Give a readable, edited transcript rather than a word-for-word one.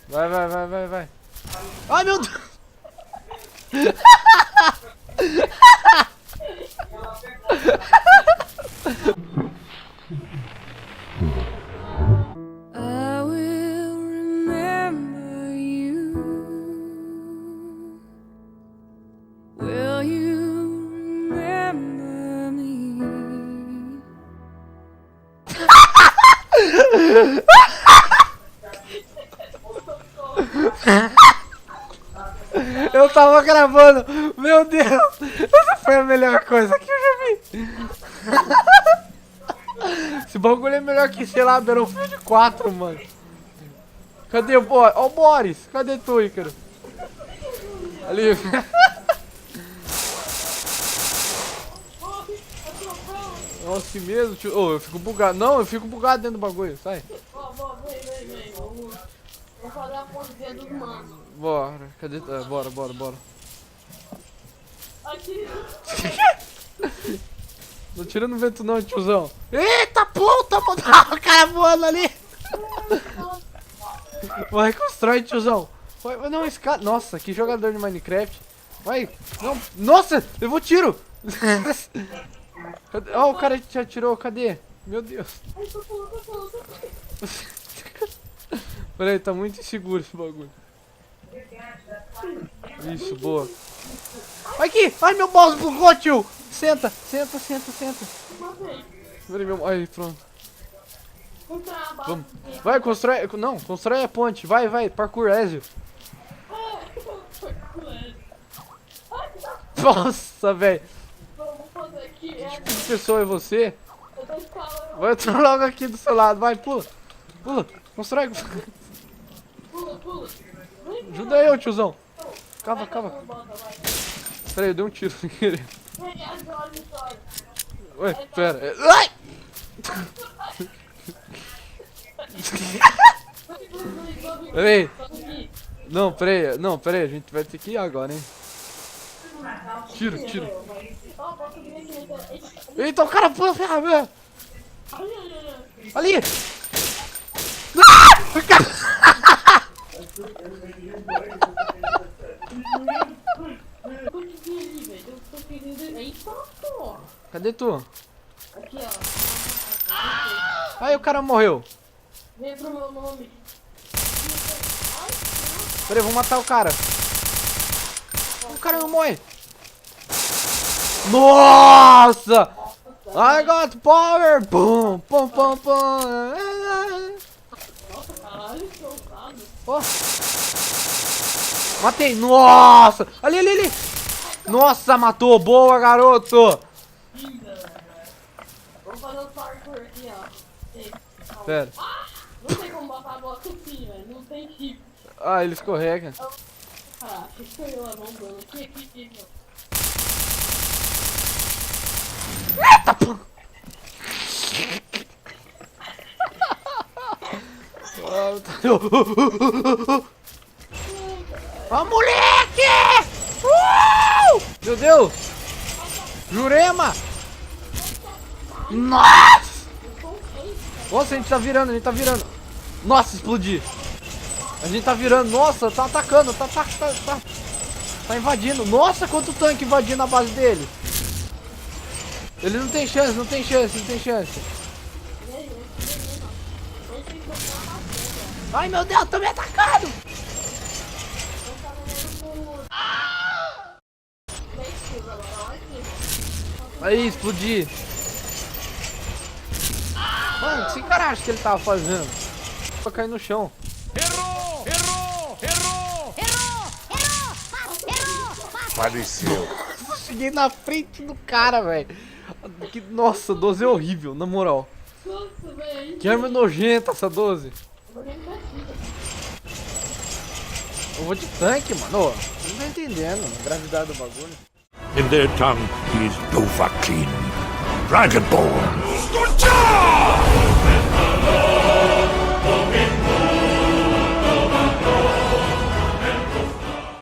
Vai, vai, vai, vai, vai. Ai, meu Deus. I will remember you. Will you remember me? Eu tava gravando. Meu Deus. Essa foi a melhor coisa que eu já vi. Esse bagulho é melhor que, sei lá, Battlefield 4, mano. Cadê o Boris? Ó o Boris. Cadê tu, Ícaro? Ali. Nossa, que mesmo, tio. Oh, eu fico bugado. Não, eu fico bugado dentro do bagulho. Sai. Vem. Vou fazer a pontezinha dos manos. Bora. Cadê? Bora. Aqui. Não tira no vento não, tiozão. Eita puta, mano. O cara voando ali. Vai, constrói, tiozão. Vai, não, esse cara... Nossa, que jogador de Minecraft. Vai. Não. Nossa, levou tiro. Ó, o cara te atirou. Cadê? Meu Deus. Peraí, tá muito inseguro esse bagulho. Isso, boa. Aqui! Ai, meu mouse bugou, tio! Senta. Peraí, meu... Aí, pronto. Vamos. Vai, constrói... Não, constrói a ponte. Vai, parkour, Ezio. Nossa, velho. Que tipo de pessoa é você? Vai, eu tô logo aqui do seu lado. Vai, pula. Constrói. Pula. Ajuda eu, tiozão. Cava. Peraí, eu dei um tiro sem querer. Ué, pera. Ai! Peraí. Não, peraí, a gente vai ter que ir agora, hein. Tiro. Eita, o cara pula a ferramenta. Ali! Cadê tu? Aqui, ó. Aí o cara morreu. Vem pro meu nome. Peraí, vou matar o cara. O cara não morre. Nossa! I got power! Pum. Caralho, que ousado. Oh. Matei! Nossa! Ali! Nossa, matou! Boa, garoto! Vamos fazer o parkour aqui, ó. Pera. Não tem como botar a bola assim, velho. Não tem tipo. Ah, ele escorrega. Ah, que sou eu lá mandando. Aqui, ó. Eita, pô! Ó, moleque! Meu Deus! Jurema! Nossa! Nossa, a gente tá virando. Nossa, explodi. A gente tá virando. Nossa, tá atacando. Tá invadindo. Nossa, quanto tanque invadindo a base dele. Ele não tem chance. Ai, meu Deus, tô me atacando. Aí, explodi. Mano, que sacanagem que ele tava fazendo. Vou cair no chão. Errou! Faleceu. Cheguei na frente do cara, velho. Nossa, 12 é horrível, na moral. Nossa, velho. Que arma nojenta essa 12. Eu vou de tanque, mano. Ô, não tô entendendo a gravidade do bagulho. In their tongue, he is Dovahkiin, Dragonborn. Good job!